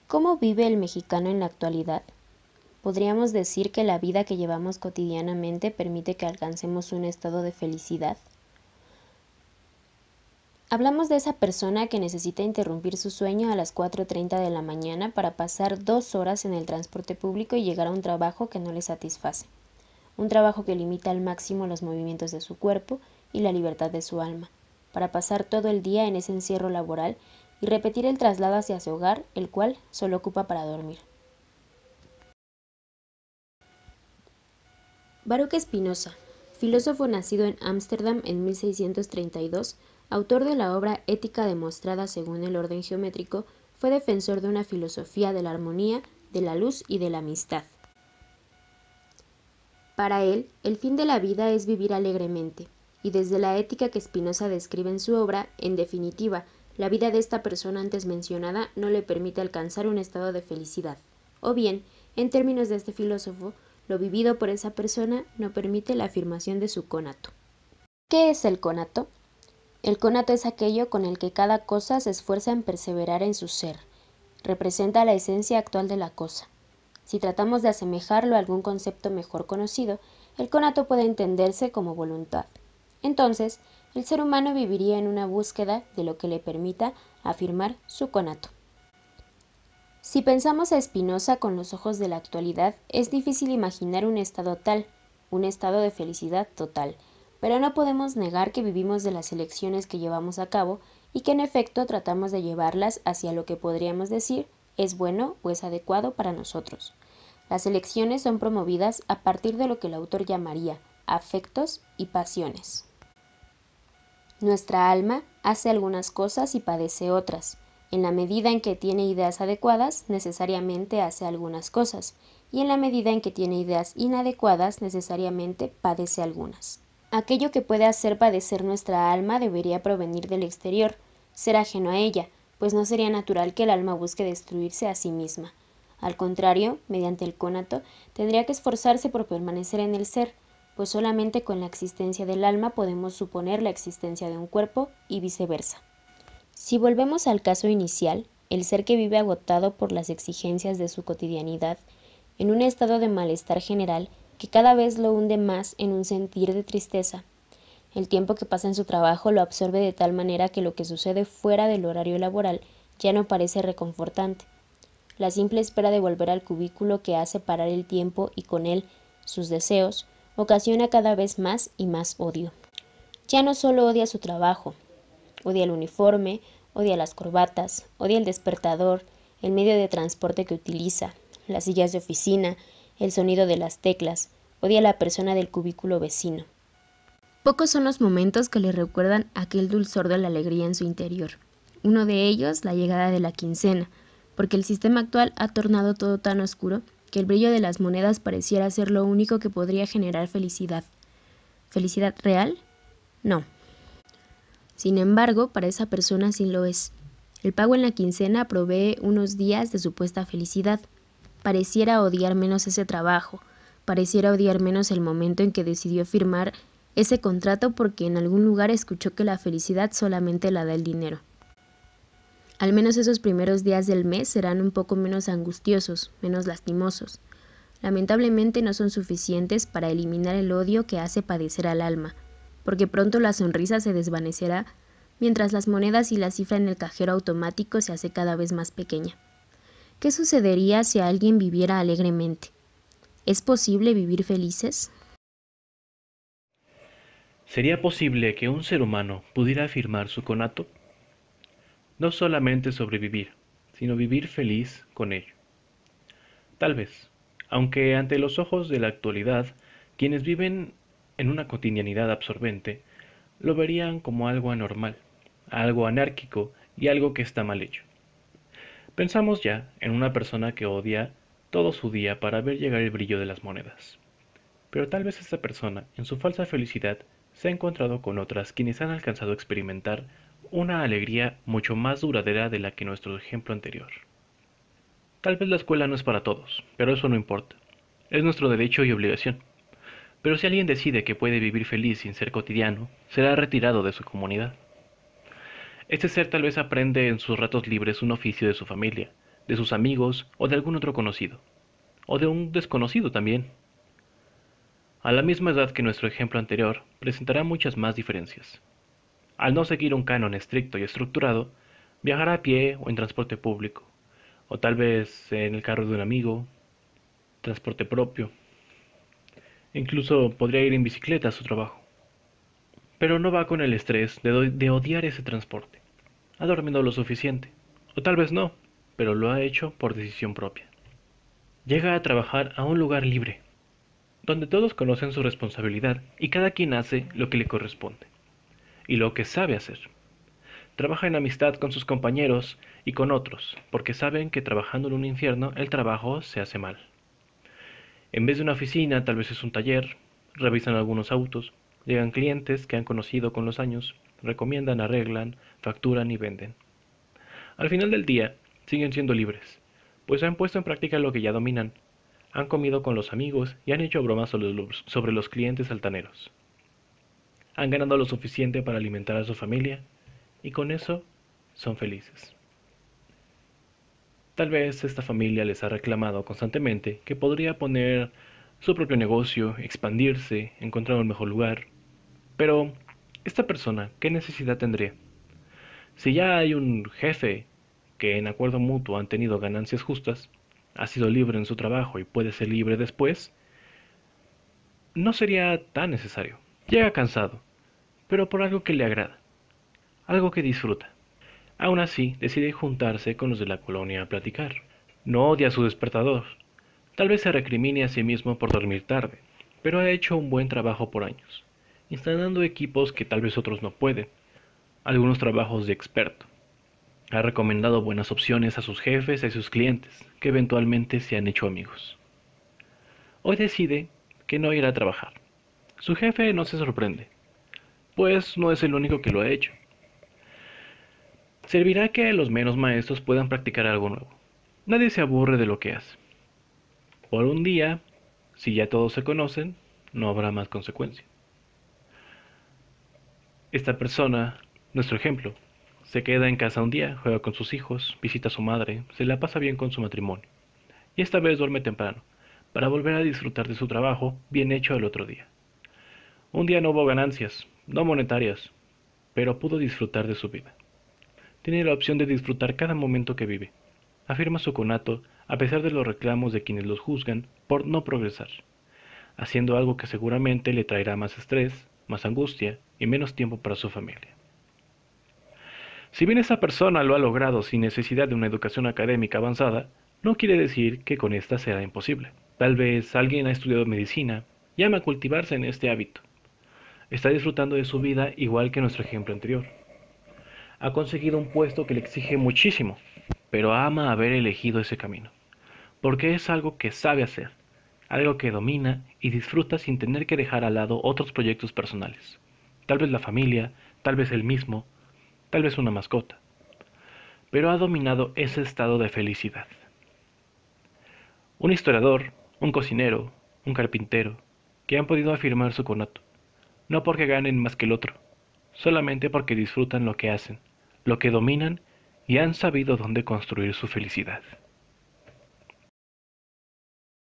¿Cómo vive el mexicano en la actualidad? ¿Podríamos decir que la vida que llevamos cotidianamente permite que alcancemos un estado de felicidad? Hablamos de esa persona que necesita interrumpir su sueño a las 4:30 de la mañana para pasar 2 horas en el transporte público y llegar a un trabajo que no le satisface. Un trabajo que limita al máximo los movimientos de su cuerpo y la libertad de su alma, para pasar todo el día en ese encierro laboral y repetir el traslado hacia su hogar, el cual solo ocupa para dormir. Baruch Spinoza, filósofo nacido en Ámsterdam en 1632, autor de la obra Ética demostrada según el orden geométrico, fue defensor de una filosofía de la armonía, de la luz y de la amistad. Para él, el fin de la vida es vivir alegremente, y desde la ética que Spinoza describe en su obra, en definitiva, la vida de esta persona antes mencionada no le permite alcanzar un estado de felicidad. O bien, en términos de este filósofo, lo vivido por esa persona no permite la afirmación de su conato. ¿Qué es el conato? El conato es aquello con el que cada cosa se esfuerza en perseverar en su ser. Representa la esencia actual de la cosa. Si tratamos de asemejarlo a algún concepto mejor conocido, el conato puede entenderse como voluntad. Entonces, el ser humano viviría en una búsqueda de lo que le permita afirmar su conato. Si pensamos a Spinoza con los ojos de la actualidad, es difícil imaginar un estado tal, un estado de felicidad total, pero no podemos negar que vivimos de las elecciones que llevamos a cabo y que en efecto tratamos de llevarlas hacia lo que podríamos decir es bueno o es adecuado para nosotros. Las elecciones son promovidas a partir de lo que el autor llamaría afectos y pasiones. Nuestra alma hace algunas cosas y padece otras. En la medida en que tiene ideas adecuadas, necesariamente hace algunas cosas, y en la medida en que tiene ideas inadecuadas, necesariamente padece algunas. Aquello que puede hacer padecer nuestra alma debería provenir del exterior, ser ajeno a ella, pues no sería natural que el alma busque destruirse a sí misma. Al contrario, mediante el conato, tendría que esforzarse por permanecer en el ser, pues solamente con la existencia del alma podemos suponer la existencia de un cuerpo y viceversa. Si volvemos al caso inicial, el ser que vive agotado por las exigencias de su cotidianidad, en un estado de malestar general que cada vez lo hunde más en un sentir de tristeza. El tiempo que pasa en su trabajo lo absorbe de tal manera que lo que sucede fuera del horario laboral ya no parece reconfortante. La simple espera de volver al cubículo que hace parar el tiempo y con él sus deseos ocasiona cada vez más y más odio. Ya no solo odia su trabajo, odia el uniforme, odia las corbatas, odia el despertador, el medio de transporte que utiliza, las sillas de oficina, el sonido de las teclas, odia a la persona del cubículo vecino. Pocos son los momentos que le recuerdan aquel dulzor de la alegría en su interior. Uno de ellos, la llegada de la quincena, porque el sistema actual ha tornado todo tan oscuro que el brillo de las monedas pareciera ser lo único que podría generar felicidad. ¿Felicidad real? No. Sin embargo, para esa persona sí lo es. El pago en la quincena provee unos días de supuesta felicidad. Pareciera odiar menos ese trabajo, pareciera odiar menos el momento en que decidió firmar ese contrato porque en algún lugar escuchó que la felicidad solamente la da el dinero. Al menos esos primeros días del mes serán un poco menos angustiosos, menos lastimosos. Lamentablemente no son suficientes para eliminar el odio que hace padecer al alma, porque pronto la sonrisa se desvanecerá mientras las monedas y la cifra en el cajero automático se hace cada vez más pequeña. ¿Qué sucedería si alguien viviera alegremente? ¿Es posible vivir felices? ¿Sería posible que un ser humano pudiera afirmar su conato? No solamente sobrevivir, sino vivir feliz con ello. Tal vez, aunque ante los ojos de la actualidad, quienes viven en una cotidianidad absorbente, lo verían como algo anormal, algo anárquico y algo que está mal hecho. Pensamos ya en una persona que odia todo su día para ver llegar el brillo de las monedas. Pero tal vez esta persona, en su falsa felicidad, se ha encontrado con otras quienes han alcanzado a experimentar una alegría mucho más duradera de la que nuestro ejemplo anterior. Tal vez la escuela no es para todos, pero eso no importa. Es nuestro derecho y obligación. Pero si alguien decide que puede vivir feliz sin ser cotidiano, será retirado de su comunidad. Este ser tal vez aprende en sus ratos libres un oficio de su familia, de sus amigos o de algún otro conocido, o de un desconocido también. A la misma edad que nuestro ejemplo anterior, presentará muchas más diferencias. Al no seguir un canon estricto y estructurado, viajará a pie o en transporte público, o tal vez en el carro de un amigo, transporte propio. Incluso podría ir en bicicleta a su trabajo. Pero no va con el estrés de odiar ese transporte. Ha dormido lo suficiente, o tal vez no, pero lo ha hecho por decisión propia. Llega a trabajar a un lugar libre, donde todos conocen su responsabilidad y cada quien hace lo que le corresponde, y lo que sabe hacer. Trabaja en amistad con sus compañeros y con otros, porque saben que trabajando en un infierno el trabajo se hace mal. En vez de una oficina, tal vez es un taller, revisan algunos autos, llegan clientes que han conocido con los años, recomiendan, arreglan, facturan y venden. Al final del día, siguen siendo libres, pues han puesto en práctica lo que ya dominan, han comido con los amigos y han hecho bromas sobre los clientes altaneros. Han ganado lo suficiente para alimentar a su familia y con eso son felices. Tal vez esta familia les ha reclamado constantemente que podría poner su propio negocio, expandirse, encontrar un mejor lugar. Pero, ¿esta persona qué necesidad tendría? Si ya hay un jefe que en acuerdo mutuo han tenido ganancias justas, ha sido libre en su trabajo y puede ser libre después, no sería tan necesario. Llega cansado, pero por algo que le agrada, algo que disfruta. Aún así, decide juntarse con los de la colonia a platicar. No odia su despertador. Tal vez se recrimine a sí mismo por dormir tarde, pero ha hecho un buen trabajo por años, instalando equipos que tal vez otros no pueden, algunos trabajos de experto. Ha recomendado buenas opciones a sus jefes y a sus clientes, que eventualmente se han hecho amigos. Hoy decide que no irá a trabajar. Su jefe no se sorprende, pues no es el único que lo ha hecho. Servirá que los menos maestros puedan practicar algo nuevo. Nadie se aburre de lo que hace. Por un día, si ya todos se conocen, no habrá más consecuencia. Esta persona, nuestro ejemplo, se queda en casa un día, juega con sus hijos, visita a su madre, se la pasa bien con su matrimonio. Y esta vez duerme temprano, para volver a disfrutar de su trabajo bien hecho el otro día. Un día no hubo ganancias, no monetarias, pero pudo disfrutar de su vida. Tiene la opción de disfrutar cada momento que vive. Afirma su conato a pesar de los reclamos de quienes los juzgan por no progresar, haciendo algo que seguramente le traerá más estrés, más angustia y menos tiempo para su familia. Si bien esa persona lo ha logrado sin necesidad de una educación académica avanzada, no quiere decir que con esta será imposible. Tal vez alguien ha estudiado medicina y ama cultivarse en este hábito. Está disfrutando de su vida igual que nuestro ejemplo anterior. Ha conseguido un puesto que le exige muchísimo, pero ama haber elegido ese camino, porque es algo que sabe hacer, algo que domina y disfruta sin tener que dejar al lado otros proyectos personales. Tal vez la familia, tal vez él mismo, tal vez una mascota, pero ha dominado ese estado de felicidad. Un historiador, un cocinero, un carpintero, que han podido afirmar su conato, no porque ganen más que el otro, solamente porque disfrutan lo que hacen, lo que dominan y han sabido dónde construir su felicidad.